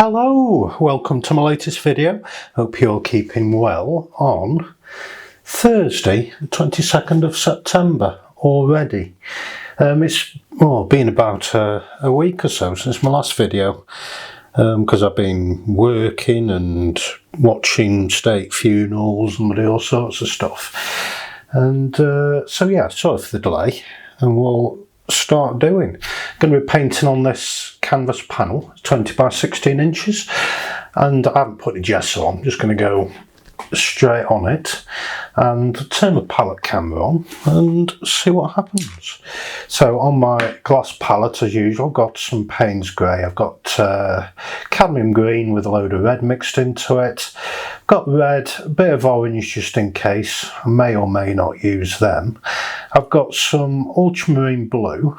Hello, welcome to my latest video. Hope you're keeping well on Thursday, the 22nd of September already. It's been about a week or so since my last video because I've been working and watching state funerals and all sorts of stuff. And so yeah, sorry for the delay, and we'll start doing. I'm going to be painting on this canvas panel, 20 by 16 inches, and I haven't put any gesso on. I'm just going to go straight on it and turn the palette camera on and see what happens. So on my gloss palette, as usual, I've got some Payne's grey. I've got cadmium green with a load of red mixed into it. I've got red, a bit of orange just in case. I may or may not use them. I've got some ultramarine blue,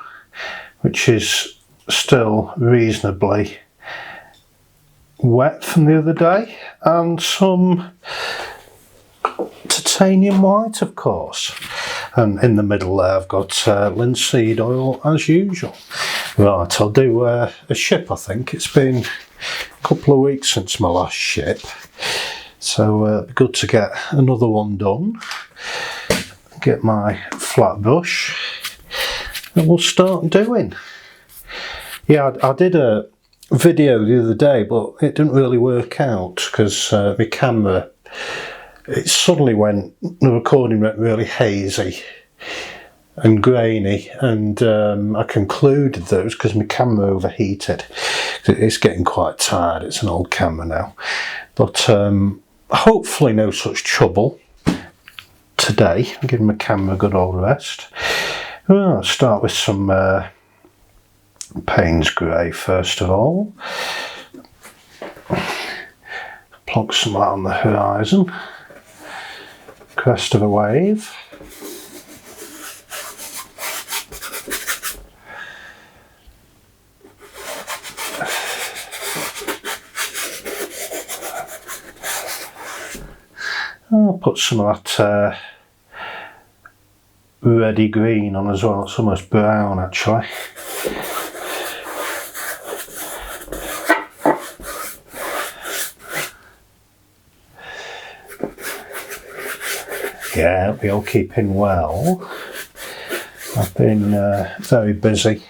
which is still reasonably wet from the other day, and some titanium white, of course. And in the middle there I've got linseed oil as usual. Right, I'll do a ship. I think it's been a couple of weeks since my last ship, so it'd be good to get another one done. Get my flat brush and we'll start doing. Yeah, I did a video the other day, but it didn't really work out because my camera, it suddenly went, the recording went really hazy and grainy, and I concluded that it was because my camera overheated. It's getting quite tired, it's an old camera now, but hopefully no such trouble today. I'm giving my camera a good old rest. Well, I'll start with some Payne's grey first of all. Plonk some of that on the horizon. Crest of a wave. I'll put some of that reddy green on as well. It's almost brown actually. Yeah, hope you're all keeping well. I've been very busy.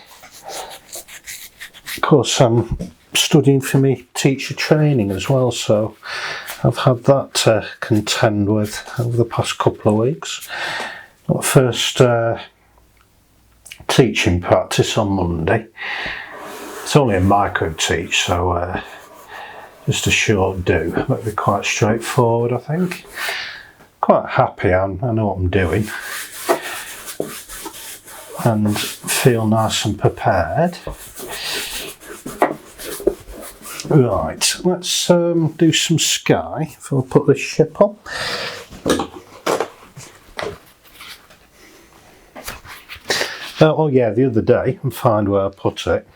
Of course, I'm studying for me teacher training as well, so I've had that to contend with over the past couple of weeks. Got first teaching practice on Monday. It's only a micro teach, so just a short do. That'll be quite straightforward, I think. Quite happy, I know what I'm doing and feel nice and prepared. Right, let's do some sky before I put this ship on. Oh yeah, the other day, and find where I put it,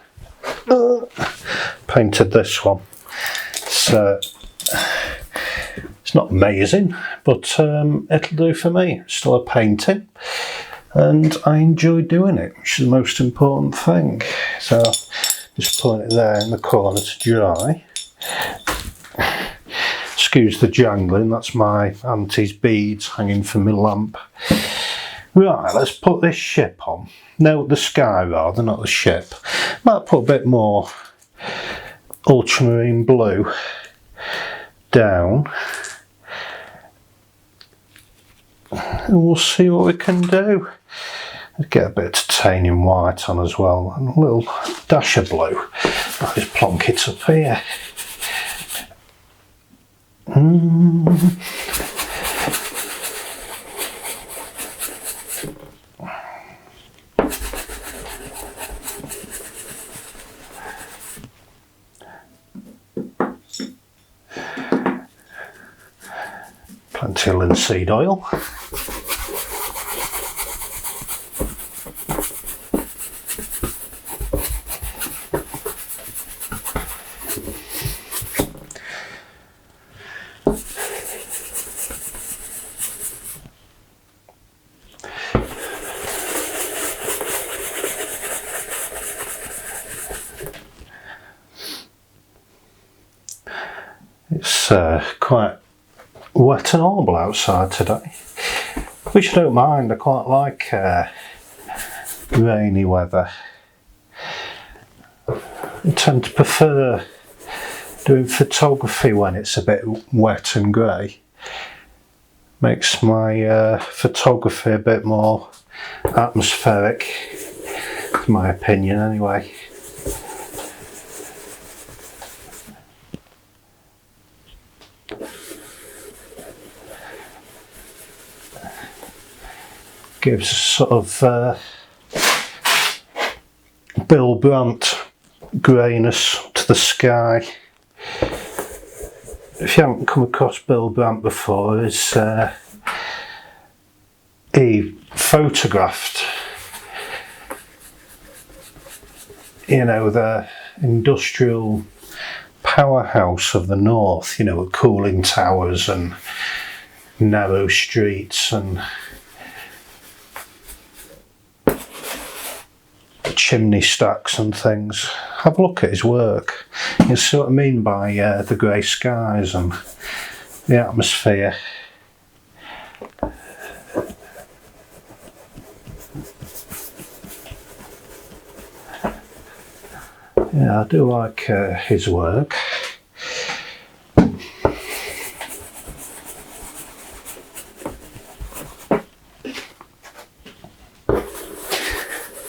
painted this one. It's not amazing, but it'll do for me. It's still a painting, and I enjoy doing it, which is the most important thing. So just putting it there in the corner to dry. Excuse the jangling, that's my auntie's beads hanging from my lamp. Right, let's put this ship on. No, the sky rather, not the ship. Might put a bit more ultramarine blue down. And we'll see what we can do. Let's get a bit of titanium white on as well, and a little dash of blue. I'll just plonk it up here. Plenty of linseed oil. quite wet and horrible outside today, which I don't mind. I quite like rainy weather. I tend to prefer doing photography when it's a bit wet and grey. Makes my photography a bit more atmospheric, in my opinion anyway. Gives a sort of Bill Brandt greyness to the sky. If you haven't come across Bill Brandt before, he photographed, you know, the industrial powerhouse of the north, you know, with cooling towers and narrow streets and chimney stacks and things. Have a look at his work. You see what I mean by the grey skies and the atmosphere. Yeah, I do like his work.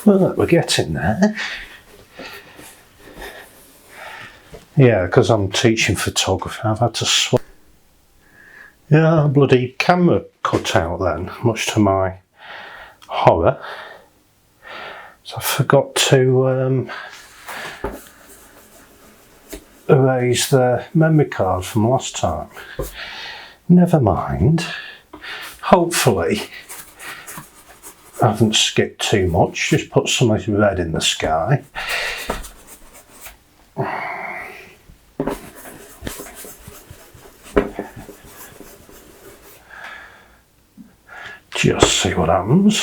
Well, we're getting there. Yeah, because I'm teaching photography, I've had to yeah, bloody camera cut out then, much to my horror. So I forgot to erase the memory card from last time. Never mind. Hopefully I haven't skipped too much, just put something red in the sky. Just see what happens.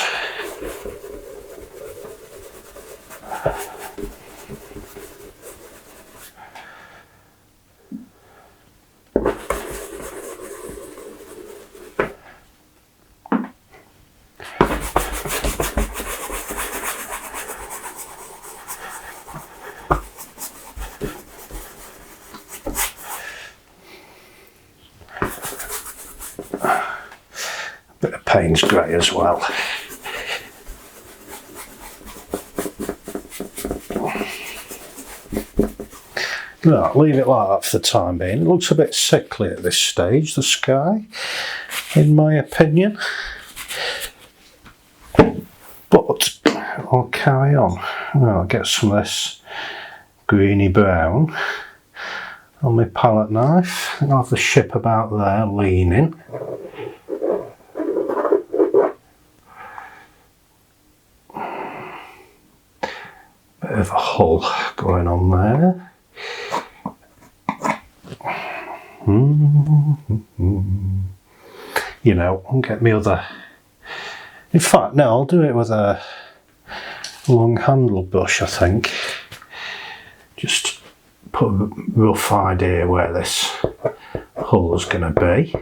Bit of Payne's grey as well. No, leave it like that for the time being. It looks a bit sickly at this stage, the sky, in my opinion. But I'll carry on. I'll get some of this greeny brown on my palette knife. I'll have the ship about there leaning. Bit of a hull going on there. You know, I'll get me other. In fact, no, I'll do it with a long handle brush, I think. Just put a rough idea where this hull is going to be.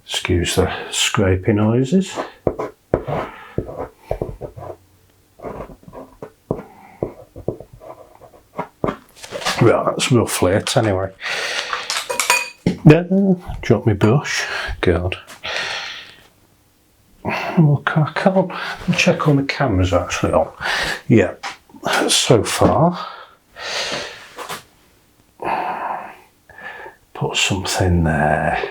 Excuse the scraping noises. Right, that's roughly it anyway. Yeah, drop my brush. God. We'll crack on. Check on the camera's actually on. Yeah, so far. Put something there.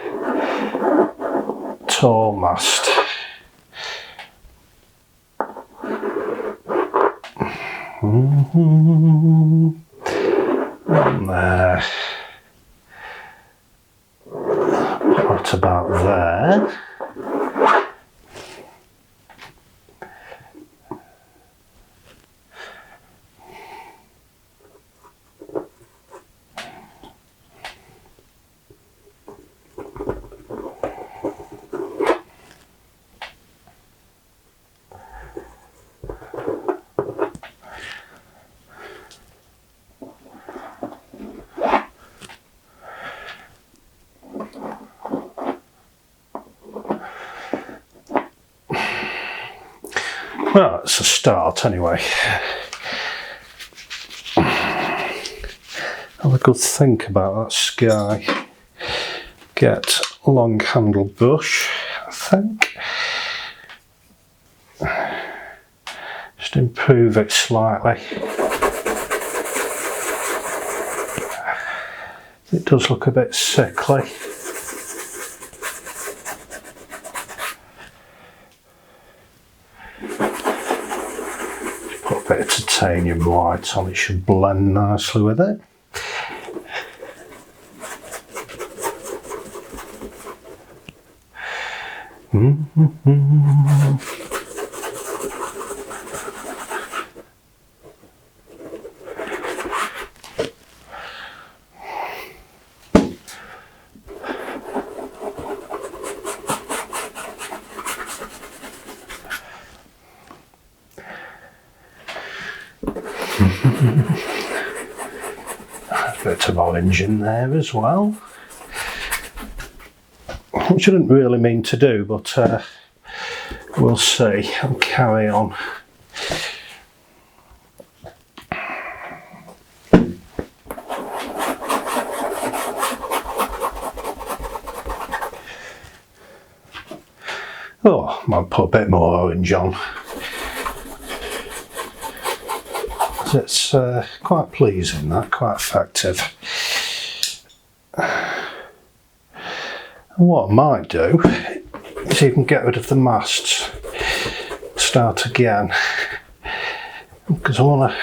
Tall mast. And there. What about there? Well, it's a start anyway. Have a good think about that sky. Get a long handled brush, I think. Just improve it slightly. It does look a bit sickly. Put a bit of titanium white on, it should blend nicely with it. A bit of orange in there as well, which I didn't really mean to do, but we'll see. I'll carry on. Oh, I might put a bit more orange on. It's quite pleasing, that, quite effective. And what I might do is even get rid of the masts, start again, because I want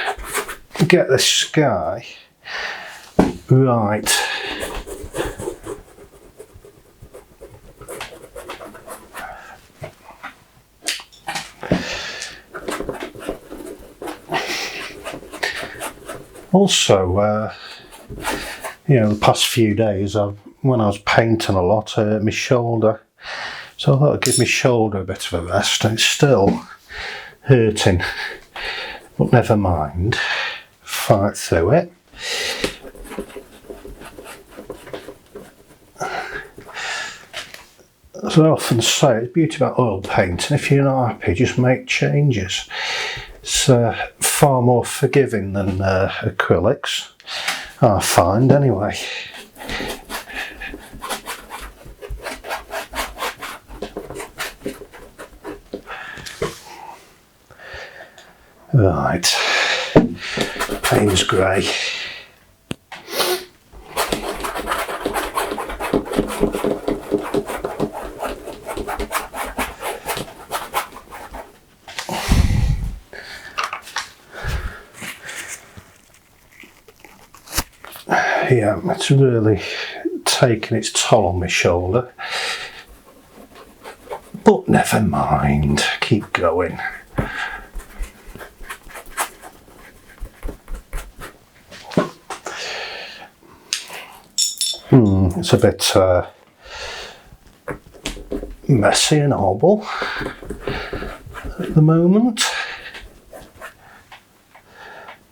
to get this sky right. Also, you know, the past few days, when I was painting a lot, I hurt my shoulder. So I thought I'd give my shoulder a bit of a rest, and it's still hurting. But never mind, fight through it. As I often say, it's the beauty about oil painting. If you're not happy, just make changes. It's far more forgiving than acrylics, I find anyway. Right, Payne's grey. Yeah, it's really taken its toll on my shoulder, but never mind, keep going. It's a bit messy and horrible at the moment.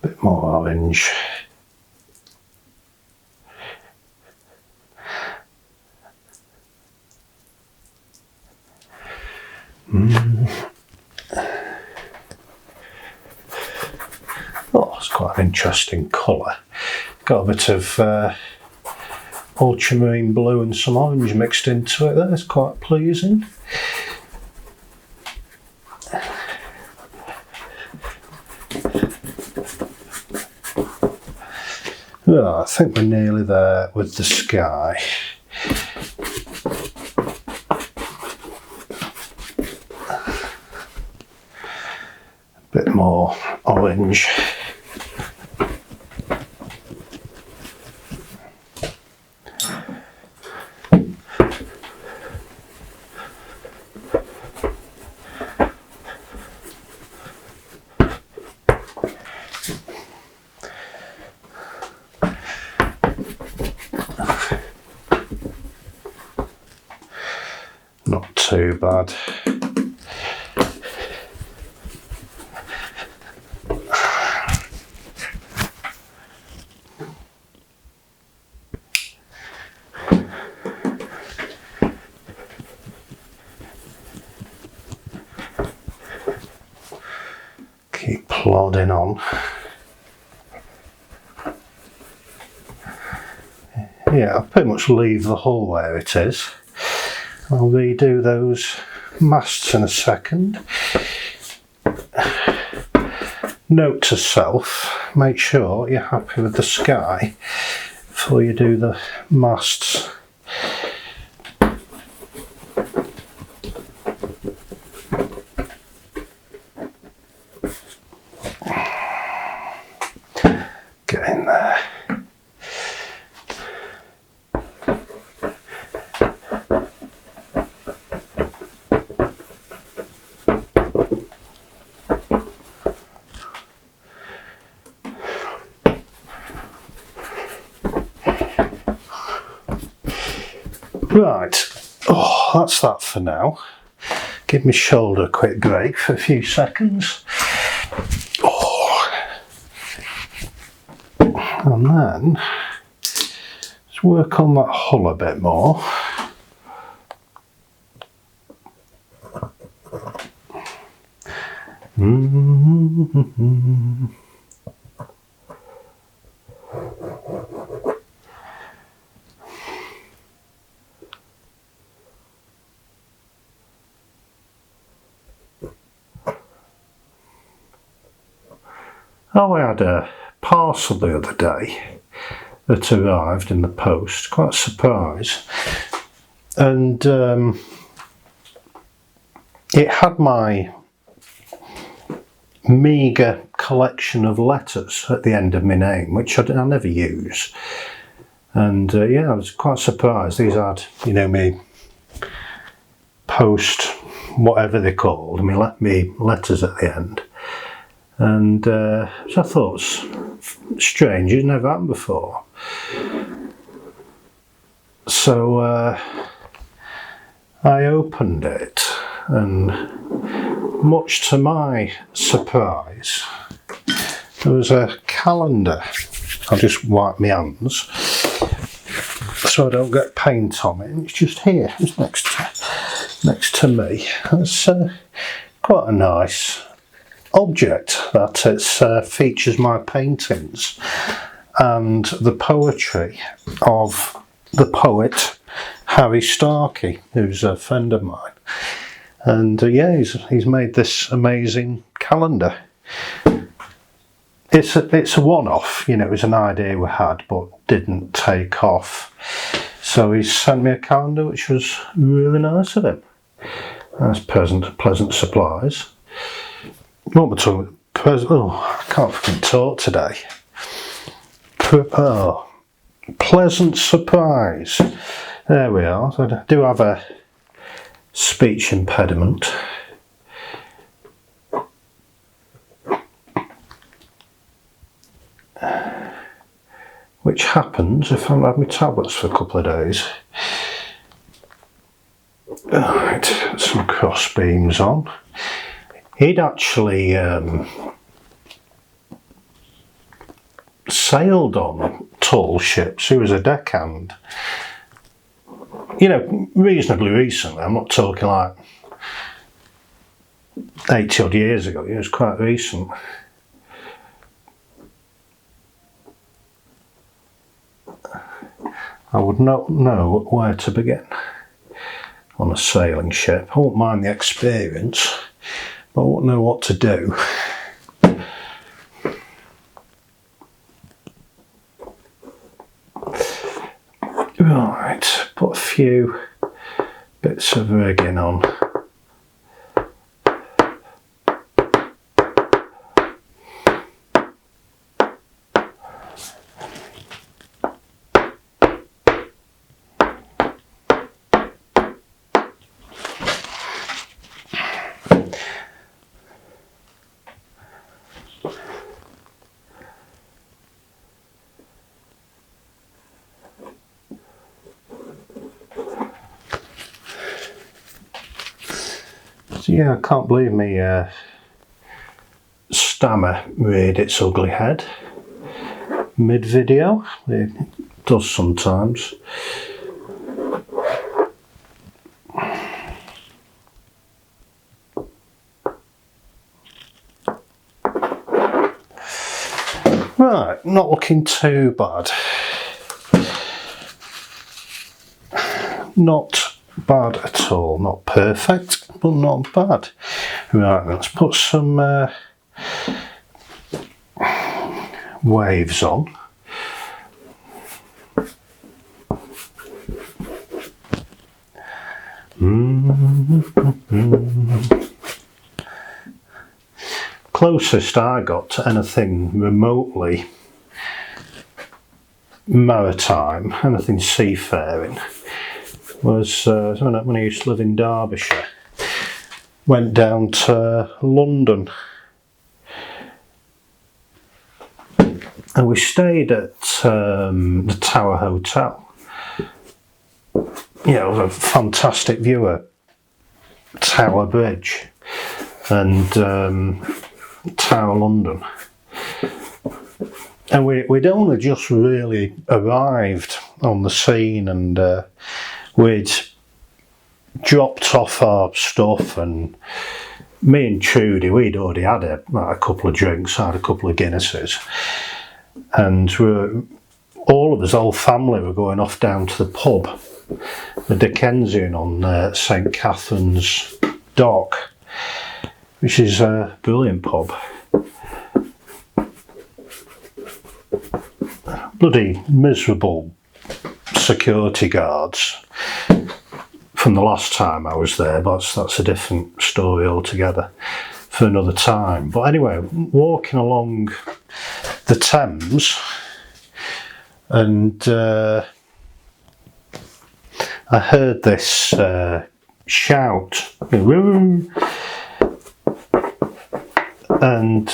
A bit more orange. Oh, it's quite an interesting colour. Got a bit of ultramarine blue and some orange mixed into it. That's quite pleasing. Oh, I think we're nearly there with the sky. Bit more orange. Not too bad. Keep plodding on. Yeah, I'll pretty much leave the hull where it is. I'll redo those masts in a second. Note to self, make sure you're happy with the sky before you do the masts. Get in there. Right, oh, that's that for now. Give my shoulder a quick break for a few seconds. Oh. And then, let's work on that hull a bit more. Oh, I had a parcel the other day that arrived in the post, quite a surprise, and it had my meagre collection of letters at the end of my name, which I never use, and yeah, I was quite surprised. These had, you know, me post, whatever they're called, me letters at the end. And so I thought it was strange, it never happened before. So I opened it, and much to my surprise, there was a calendar. I'll just wipe my hands so I don't get paint on it. And it's just here, it's next to me. It's quite a nice object that it features my paintings and the poetry of the poet Harry Starkey, who's a friend of mine, and yeah, he's made this amazing calendar. It's a one-off, you know. It was an idea we had but didn't take off, so he sent me a calendar, which was really nice of him. That's pleasant surprise. What am I talking about? Oh, I can't fucking talk today. Oh, pleasant surprise. There we are. So I do have a speech impediment. Which happens if I haven't had my tablets for a couple of days. Alright, some cross beams on. He'd actually sailed on tall ships. He was a deckhand. You know, reasonably recently. I'm not talking like 80 odd years ago. It was quite recent. I would not know where to begin on a sailing ship. I won't mind the experience, but I won't know what to do. Right, put a few bits of rigging on. So yeah, I can't believe me stammer reared its ugly head mid-video. It does sometimes. Right, not looking too bad. Not bad at all. Not perfect, but not bad. Right, let's put some waves on. Closest I got to anything remotely maritime, anything seafaring, was when I used to live in Derbyshire. Went down to London and we stayed at the Tower Hotel. Yeah, it was a fantastic view of Tower Bridge and Tower London. And we'd only just really arrived on the scene, and we'd dropped off our stuff, and me and Trudy, we'd already had a couple of drinks, had a couple of Guinnesses, and all of us, whole family, were going off down to the pub, the Dickensian on St Catherine's Dock, which is a brilliant pub. Bloody miserable security guards from the last time I was there, but that's a different story altogether for another time. But anyway, walking along the Thames, and I heard this shout, and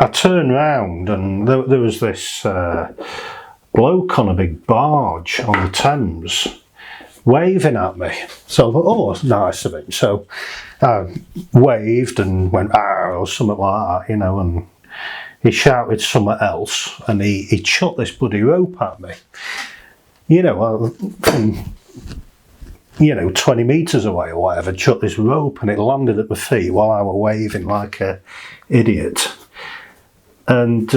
I turned round, and there was this bloke on a big barge on the Thames waving at me. So I thought, oh, that's nice of him. So I waved and went, or something like that, and he shouted something else, and he chucked this bloody rope at me. From 20 metres away or whatever, chucked this rope, and it landed at my feet while I was waving like a idiot. And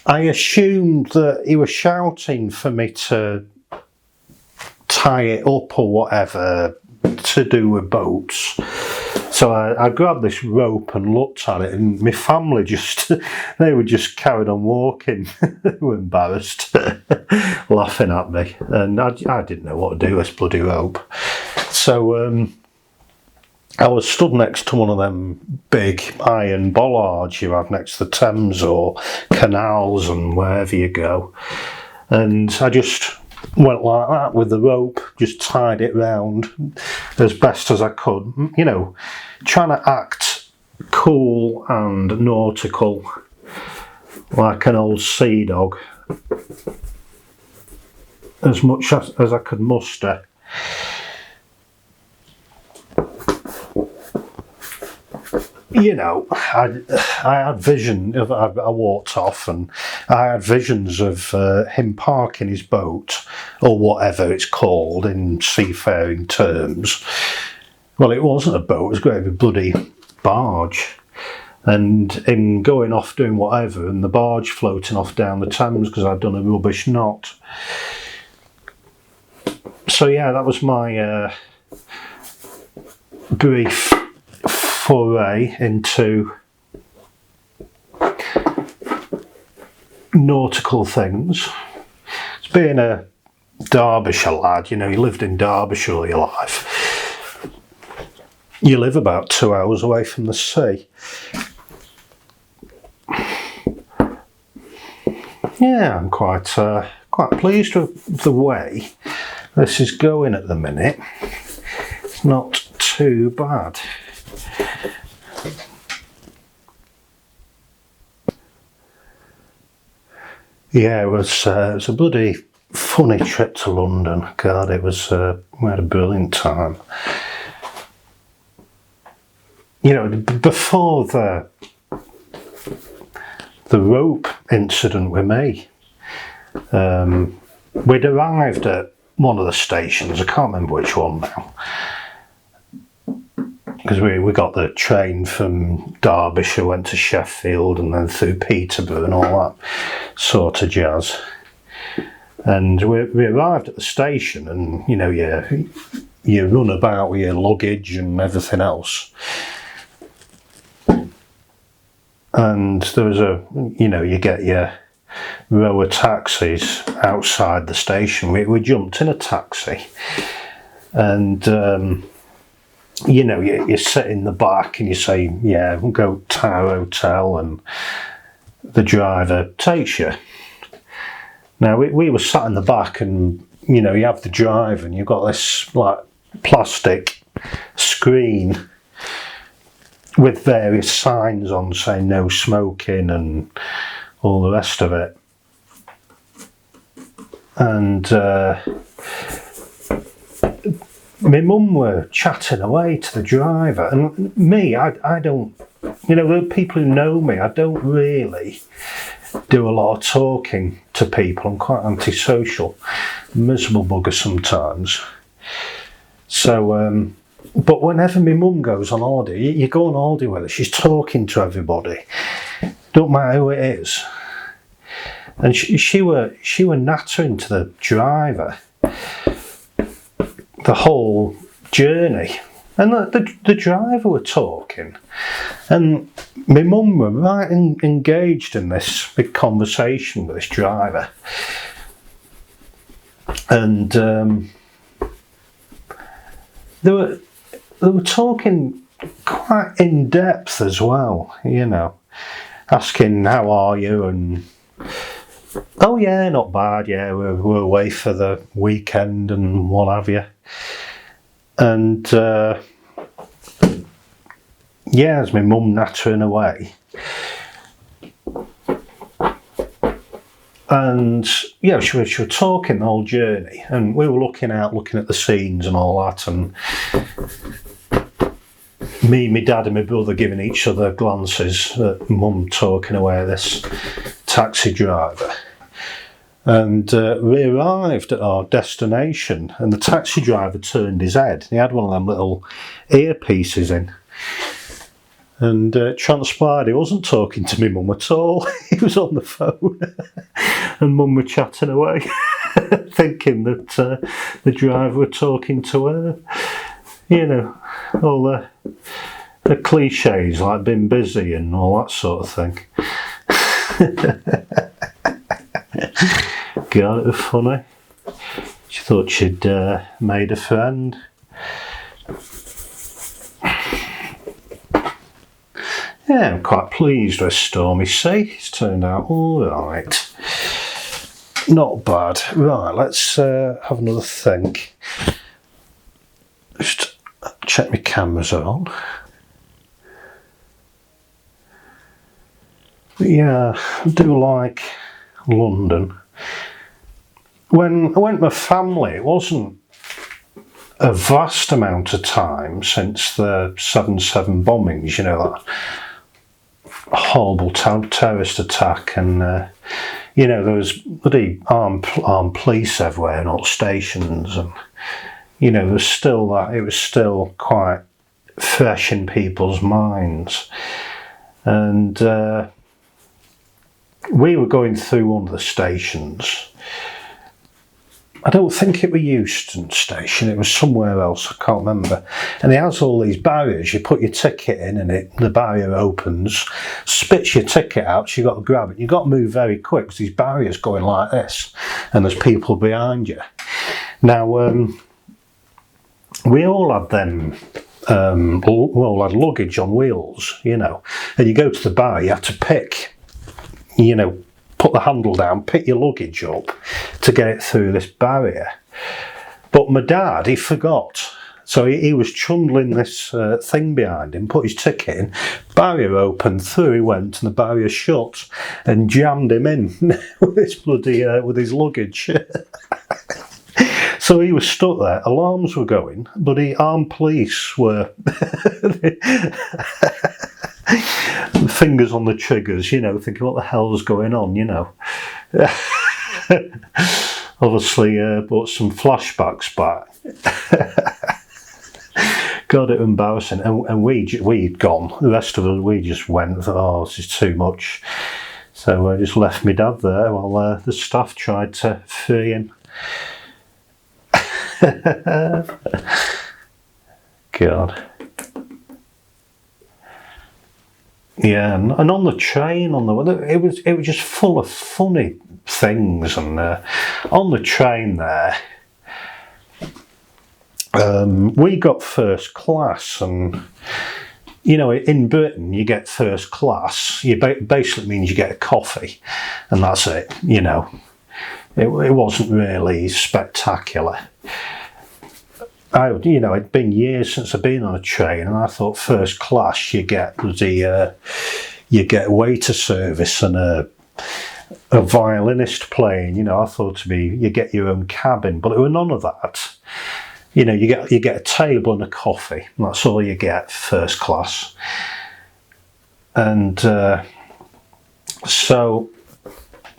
I assumed that he was shouting for me to tie it up or whatever to do with boats. So I grabbed this rope and looked at it, and my family they were just carried on walking. They were embarrassed, laughing at me. And I didn't know what to do with this bloody rope. So I was stood next to one of them big iron bollards you have next to the Thames or canals and wherever you go. And I just went like that with the rope, just tied it round as best as I could, trying to act cool and nautical like an old sea dog as much as I could muster. I had vision of, I walked off, and I had visions of him parking his boat, or whatever it's called in seafaring terms. Well, it wasn't a boat, it was going to be a bloody barge. And him going off doing whatever, and the barge floating off down the Thames because I'd done a rubbish knot. So yeah, that was my brief foray into nautical things. It's being a Derbyshire lad, you lived in Derbyshire all your life. You live about 2 hours away from the sea. Yeah, I'm quite pleased with the way this is going at the minute. It's not too bad. Yeah, it was a bloody funny trip to London. God, we had a brilliant time. Before the rope incident with me, we'd arrived at one of the stations, I can't remember which one now, because we got the train from Derbyshire, went to Sheffield and then through Peterborough and all that sort of jazz. And we arrived at the station, and you know, you run about with your luggage and everything else. And there was you get your row of taxis outside the station. We jumped in a taxi, and you sit in the back and you say, yeah, we'll go Tower Hotel, and the driver takes you. Now we were sat in the back, and you have the driver, and you've got this like plastic screen with various signs on saying no smoking and all the rest of it. And my mum were chatting away to the driver, and me, I don't, the people who know me, I don't really do a lot of talking to people. I'm quite antisocial, miserable bugger sometimes. So, but whenever my mum goes on holiday, you go on holiday with her, she's talking to everybody, don't matter who it is. And she were nattering to the driver the whole journey, and the driver were talking, and my mum were right engaged in this big conversation with this driver, and they were talking quite in depth as well, asking how are you, and oh yeah, not bad, yeah, we're away for the weekend and what have you. And as my mum nattering away, and she was talking the whole journey, and we were looking at the scenes and all that, and me, my dad and my brother giving each other glances at mum talking away at this taxi driver. And we arrived at our destination, and the taxi driver turned his head. He had one of them little earpieces in, and transpired he wasn't talking to me mum at all. He was on the phone, and mum were chatting away, thinking that the driver were talking to her. All the cliches like being busy and all that sort of thing. God, it was funny. She thought she'd made a friend. Yeah, I'm quite pleased with Stormy Sea. It's turned out all right. Not bad. Right, let's have another think. Just check my cameras are on. But yeah, I do like London. When I went with my family, it wasn't a vast amount of time since the 7/7 bombings, that horrible terrorist attack, and there was bloody armed police everywhere in all stations, and there was still that, it was still quite fresh in people's minds. And we were going through one of the stations. I don't think it was Euston Station, it was somewhere else, I can't remember. And it has all these barriers. You put your ticket in and the barrier opens, spits your ticket out, so you've got to grab it. You've got to move very quick because these barriers going like this, and there's people behind you. Now, we all had them, we all had luggage on wheels, and you go to the bar, you have to pick, put the handle down, pick your luggage up to get it through this barrier. But my dad, he forgot. So he was trundling this thing behind him, put his ticket in, barrier opened, through he went, and the barrier shut and jammed him in with his bloody, with his luggage. So he was stuck there, alarms were going, but armed police were fingers on the triggers, thinking what the hell's going on, Obviously brought some flashbacks back. God, it was embarrassing. And we'd gone. The rest of us, we just went, oh, this is too much. So I just left my dad there while the staff tried to free him. God. Yeah, and on the train, it was just full of funny things. And on the train there, we got first class, and you know, in Britain you get first class. You basically means you get a coffee, and that's it. You know, it wasn't really spectacular. It'd been years since I'd been on a train, and I thought first class you get you get waiter service and a violinist playing. You know, I thought you get your own cabin, but there were none of that. You know, you get a table and a coffee, and that's all you get first class. And so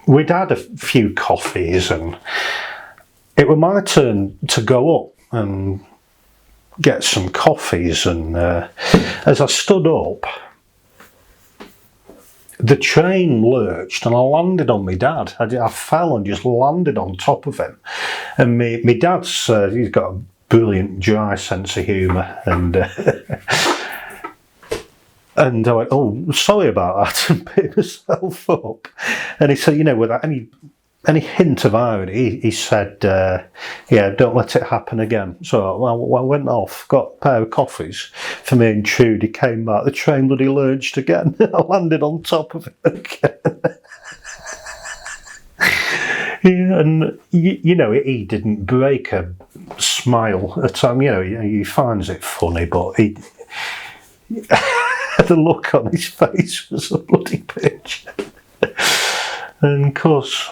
we'd had a few coffees, and it was my turn to go up and get some coffees. And as I stood up, the train lurched and I landed on my dad. I fell and just landed on top of him. And my dad's, he's got a brilliant dry sense of humour, and and I went, oh, sorry about that, and picked myself up. And he said, you know, without any hint of irony, he said, yeah, don't let it happen again. So I went off, got a pair of coffees for me and Trudy, came back, the train bloody lurched again. I landed on top of it again. Yeah, and you know, he didn't break a smile at time. You know, he finds it funny, but the look on his face was a bloody bitch. And of course,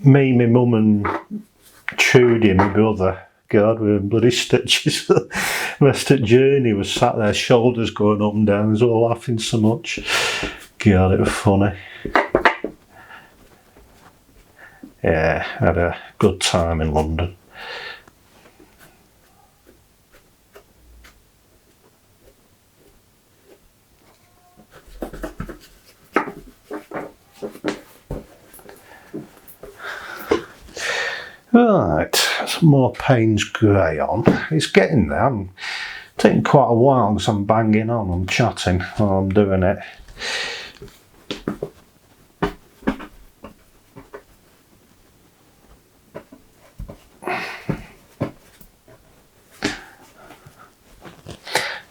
me, my mum and Trudy and my brother, God, we were in bloody stitches. The rest of the journey was sat there, shoulders going up and down, we was all laughing so much. God, it was funny. Yeah, I had a good time in London. Right, some more Payne's Grey on. It's getting there. I'm taking quite a while because I'm banging on, I'm chatting while I'm doing it.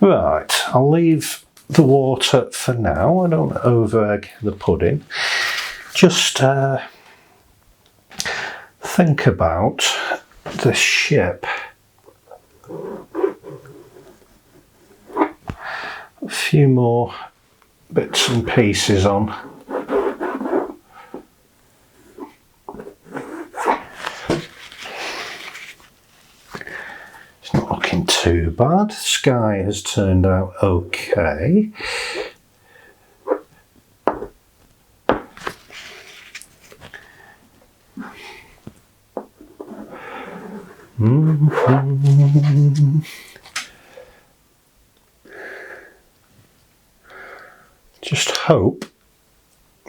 Right, I'll leave the water for now. I don't over egg the pudding. Just think about the ship. A few more bits and pieces on. It's not looking too bad. The sky has turned out okay. Just hope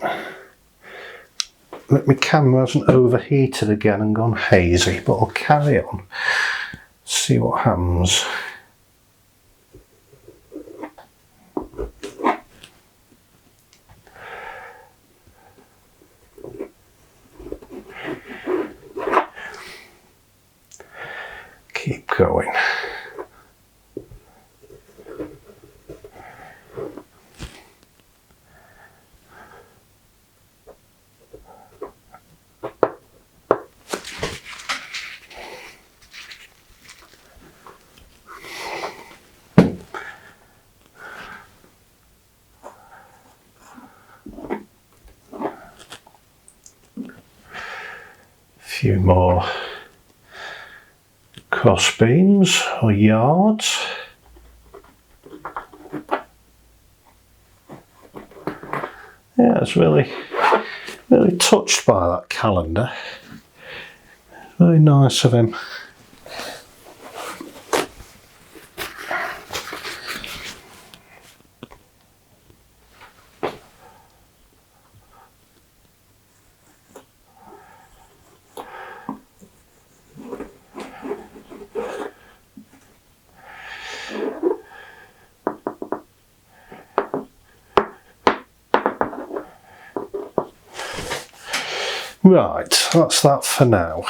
that my camera hasn't overheated again and gone hazy, but I'll carry on, see what happens. Keep going. Few more cross beams or yards. Yeah, it's really touched by that calendar. Very nice of him. Right, that's that for now.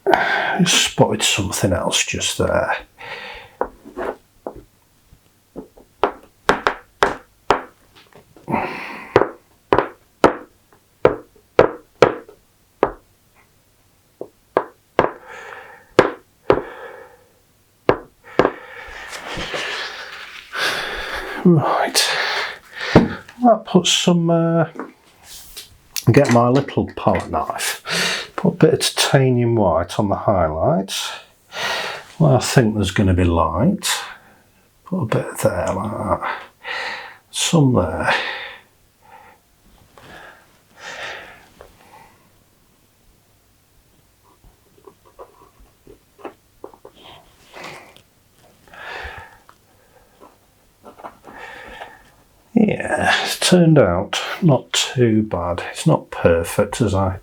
I spotted something else just there. Right, that puts some, get my little palette knife, put a bit of titanium white on the highlights. Well, I think there's going to be light. Put a bit there like that. Some there. Yeah, it's turned out not too bad. It's not perfect, as I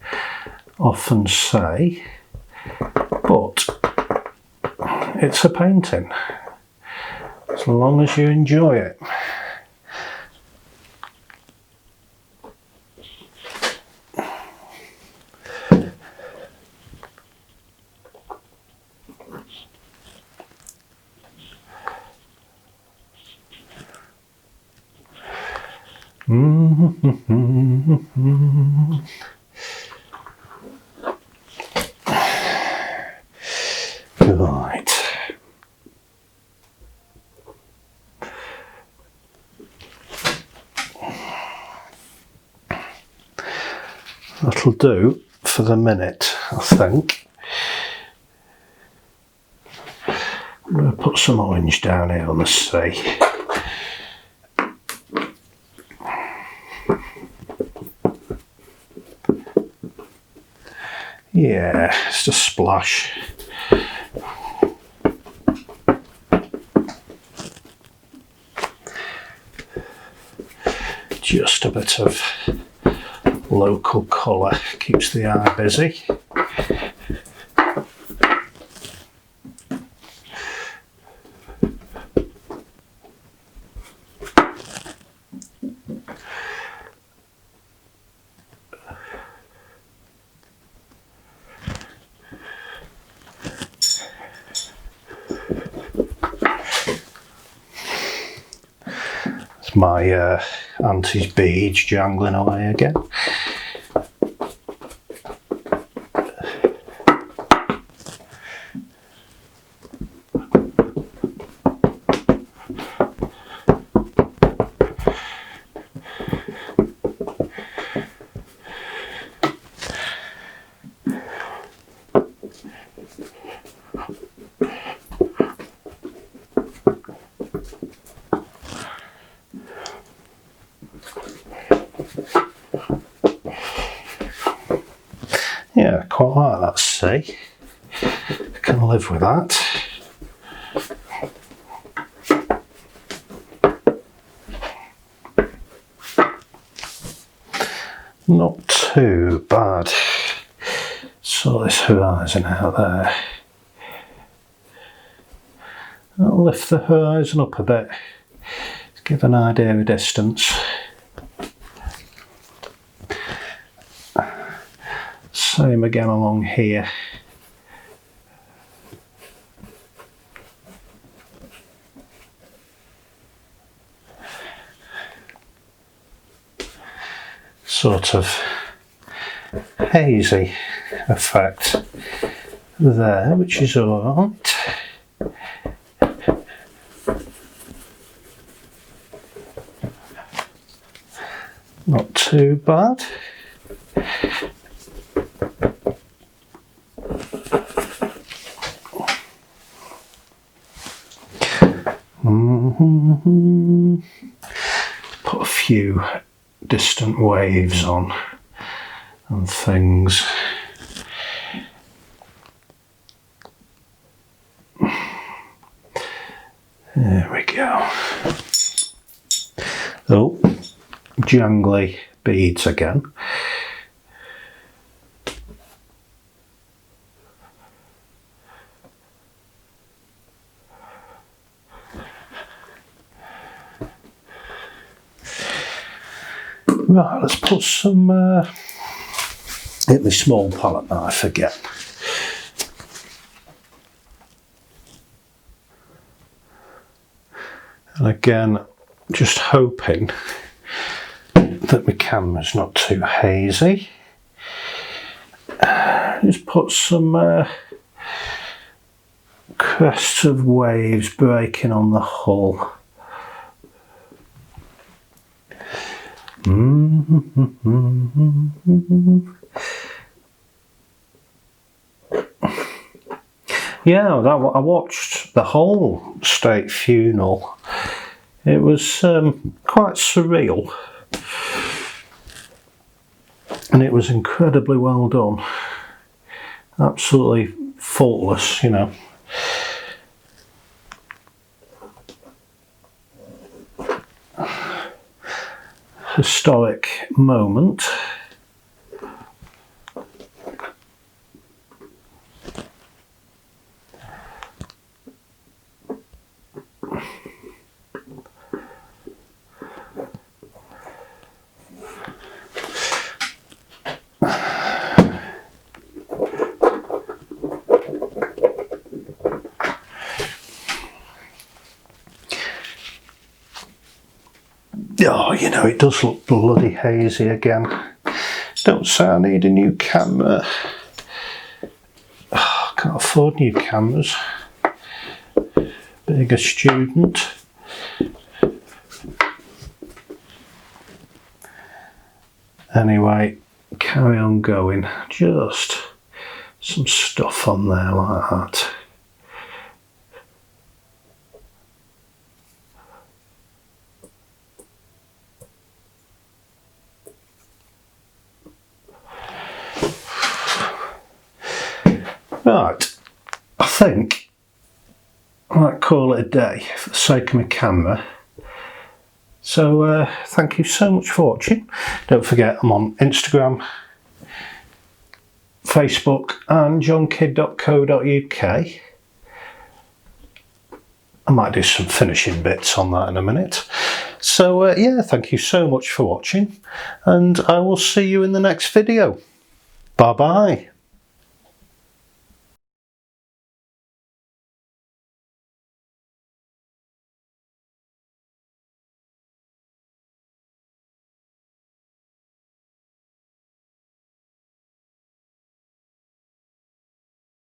often say, but it's a painting, as long as you enjoy it. Right. That'll do for the minute, I think. I'm going to put some orange down here on the sea. Yeah, just a splash. Just a bit of local colour, keeps the eye busy. My auntie's beads jangling away again. Yeah, quite like that sea. I can live with that. Not too bad. Sort this horizon out there. I'll lift the horizon up a bit to give an idea of distance. Same again along here. Sort of hazy effect there, which is alright. Not too bad. Put a few distant waves on and things. There we go. Oh, jangly beads again. Right, let's put some, hit my small palette knife again. And again, just hoping that my camera's not too hazy. Just put some crests of waves breaking on the hull. Yeah, I watched the whole state funeral. It was quite surreal, and it was incredibly well done. Absolutely faultless, you know. Historic moment. Oh, you know, it does look bloody hazy again. Don't say I need a new camera. Oh, I can't afford new cameras. Being a student. Anyway, carry on going. Just some stuff on there like that. Right, I think I might call it a day for the sake of my camera. So thank you so much for watching. Don't forget I'm on Instagram, Facebook and jonkidd.co.uk. I might do some finishing bits on that in a minute. So yeah, thank you so much for watching, and I will see you in the next video. Bye bye.